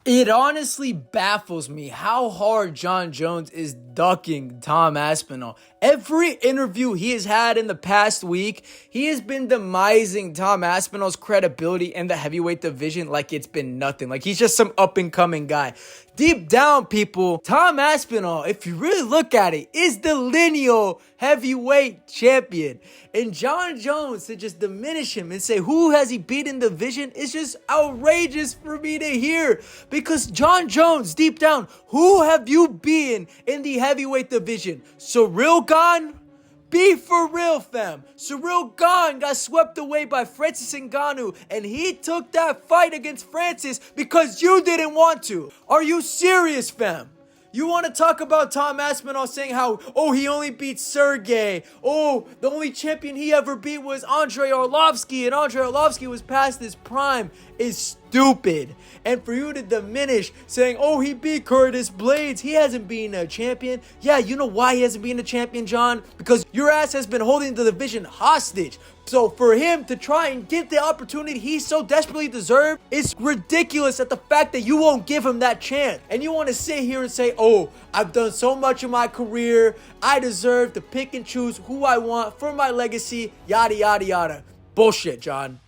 It honestly baffles me how hard Jon Jones is ducking Tom Aspinall. Every interview he has had in the past week, he has been demising Tom Aspinall's credibility in the heavyweight division like it's been nothing. Like he's just some up-and-coming guy. Deep down, people, Tom Aspinall, if you really look at it, is the lineal heavyweight champion. And Jon Jones, to just diminish him and say, who has he beaten in the division, is just outrageous for me to hear. Because Jon Jones, deep down, who have you beaten in the heavyweight division? Cyril Gane? Be for real, fam. Cyril Gane got swept away by Francis Ngannou, and he took that fight against Francis because you didn't want to. Are you serious, fam? You want to talk about Tom Aspinall saying how, he only beat Sergey. The only champion he ever beat was Andrei Arlovski, and Andrei Arlovski was past his prime, is stupid. And for you to diminish saying, he beat Curtis Blades, he hasn't been a champion. Yeah, you know why he hasn't been a champion, John? Because your ass has been holding the division hostage. So for him to try and get the opportunity he so desperately deserved, it's ridiculous at the fact that you won't give him that chance. And you want to sit here and say, I've done so much in my career, I deserve to pick and choose who I want for my legacy, yada, yada, yada. Bullshit, John.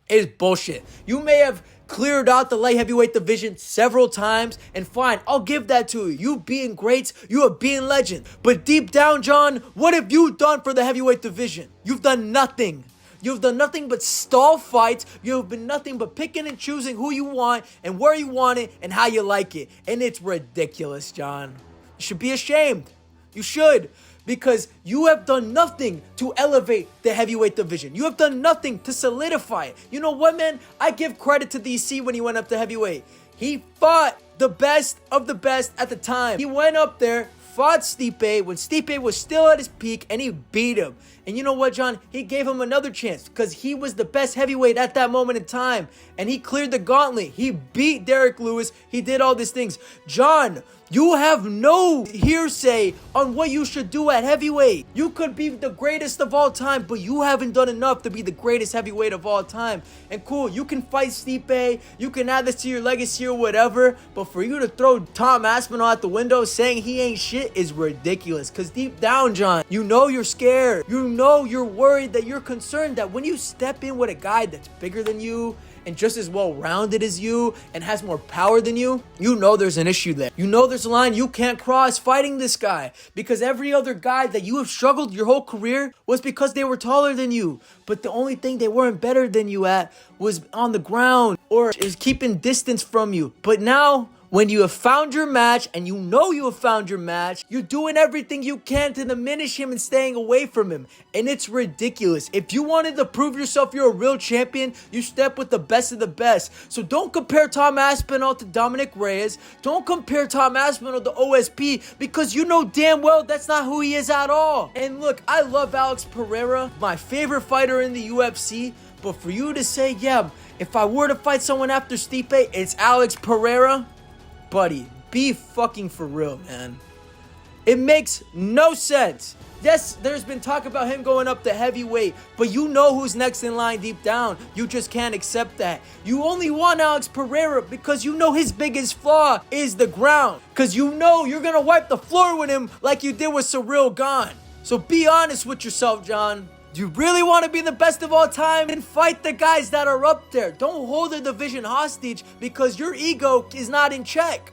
It's bullshit. You may have cleared out the light heavyweight division several times, and fine, I'll give that to you. You being greats, you are being legend. But deep down, John, what have you done for the heavyweight division? You've done nothing. You've done nothing but stall fights. You've been nothing but picking and choosing who you want and where you want it and how you like it. And it's ridiculous, John. You should be ashamed. You should. Because you have done nothing to elevate the heavyweight division. You have done nothing to solidify it. You know what, man? I give credit to DC when he went up to heavyweight. He fought the best of the best at the time. He went up there, fought Stipe when Stipe was still at his peak, and he beat him. And you know what, John? He gave him another chance because he was the best heavyweight at that moment in time. And he cleared the gauntlet. He beat Derek Lewis. He did all these things. John, you have no hearsay on what you should do at heavyweight. You could be the greatest of all time, but you haven't done enough to be the greatest heavyweight of all time. And cool, you can fight Stipe, you can add this to your legacy or whatever, but for you to throw Tom Aspinall out the window saying he ain't shit is ridiculous. Because deep down, John, you know you're scared. You know you're worried, that you're concerned that when you step in with a guy that's bigger than you, and just as well-rounded as you, and has more power than you, you know there's an issue there. You know there's a line you can't cross fighting this guy, because every other guy that you have struggled your whole career was because they were taller than you, but the only thing they weren't better than you at was on the ground, or is keeping distance from you. But now, when you have found your match, and you know you have found your match, you're doing everything you can to diminish him and staying away from him. And it's ridiculous. If you wanted to prove yourself you're a real champion, you step with the best of the best. So don't compare Tom Aspinall to Dominic Reyes. Don't compare Tom Aspinall to OSP, because you know damn well that's not who he is at all. And look, I love Alex Pereira, my favorite fighter in the UFC. But for you to say, yeah, if I were to fight someone after Stipe, it's Alex Pereira. Buddy, be fucking for real, man. It makes no sense. Yes, there's been talk about him going up to heavyweight, but you know who's next in line deep down. You just can't accept that. You only want Alex Pereira because you know his biggest flaw is the ground. Because you know you're going to wipe the floor with him like you did with Cyril Gane. So be honest with yourself, John. Do you really want to be the best of all time? Then fight the guys that are up there. Don't hold the division hostage because your ego is not in check.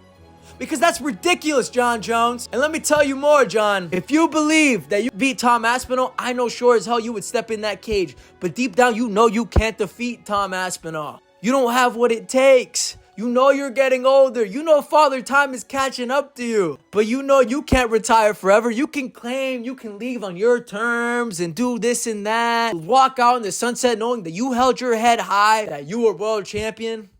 Because that's ridiculous, Jon Jones. And let me tell you more, John. If you believe that you beat Tom Aspinall, I know sure as hell you would step in that cage. But deep down, you know you can't defeat Tom Aspinall. You don't have what it takes. You know you're getting older. You know Father Time is catching up to you. But you know you can't retire forever. You can claim, you can leave on your terms and do this and that. Walk out in the sunset knowing that you held your head high, that you were world champion.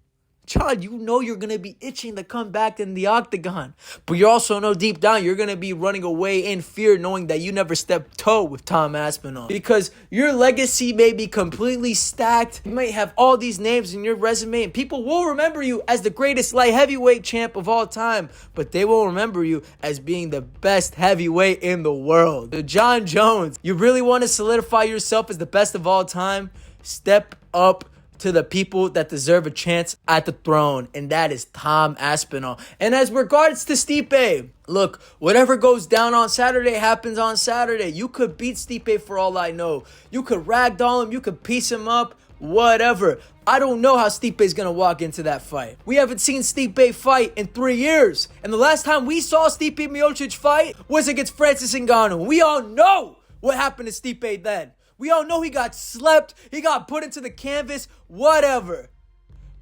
John, you know you're going to be itching to come back in the octagon. But you also know deep down you're going to be running away in fear knowing that you never stepped toe with Tom Aspinall. Because your legacy may be completely stacked. You might have all these names in your resume and people will remember you as the greatest light heavyweight champ of all time. But they will remember you as being the best heavyweight in the world. So Jon Jones, you really want to solidify yourself as the best of all time? Step up to the people that deserve a chance at the throne, and that is Tom Aspinall. And as regards to Stipe, look, whatever goes down on Saturday happens on Saturday. You could beat Stipe for all I know. You could ragdoll him, you could piece him up, whatever. I don't know how Stipe is going to walk into that fight. We haven't seen Stipe fight in 3 years. And the last time we saw Stipe Miocic fight was against Francis Ngannou. We all know what happened to Stipe then. We all know he got slept, he got put into the canvas, whatever.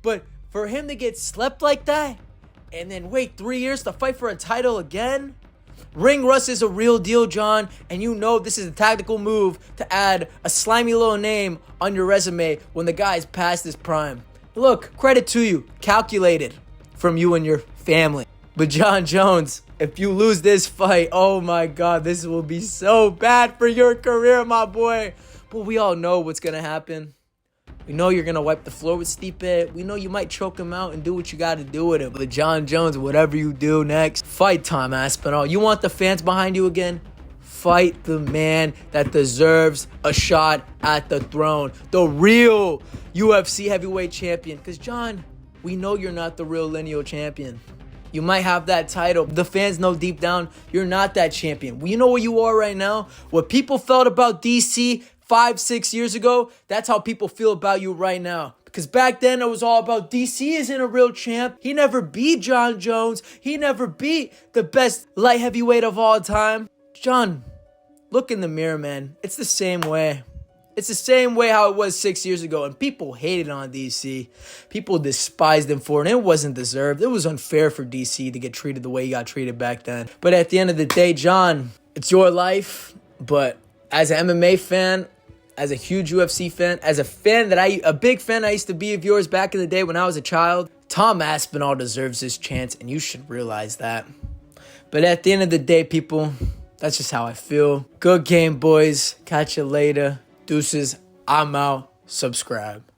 But for him to get slept like that, and then wait 3 years to fight for a title again? Ring rust is a real deal, John, and you know this is a tactical move to add a slimy little name on your resume when the guy's past his prime. Look, credit to you, calculated from you and your family. But Jon Jones, if you lose this fight, oh my God, this will be so bad for your career, my boy. But we all know what's going to happen. We know you're going to wipe the floor with Stipe. We know you might choke him out and do what you got to do with him. But Jon Jones, whatever you do next, fight Tom Aspinall. You want the fans behind you again? Fight the man that deserves a shot at the throne. The real UFC heavyweight champion. Because, John, we know you're not the real lineal champion. You might have that title. The fans know deep down you're not that champion. You know what you are right now? What people felt about DC 5-6 years ago, that's how people feel about you right now. Because back then it was all about DC isn't a real champ. He never beat Jon Jones. He never beat the best light heavyweight of all time. John, look in the mirror, man. It's the same way. It's the same way how it was 6 years ago. And people hated on DC. People despised him for it. And it wasn't deserved. It was unfair for DC to get treated the way he got treated back then. But at the end of the day, John, it's your life. But as an MMA fan, as a huge UFC fan, as a big fan I used to be of yours back in the day when I was a child, Tom Aspinall deserves this chance, and you should realize that. But at the end of the day, people, that's just how I feel. Good game, boys. Catch you later. Deuces. I'm out. Subscribe.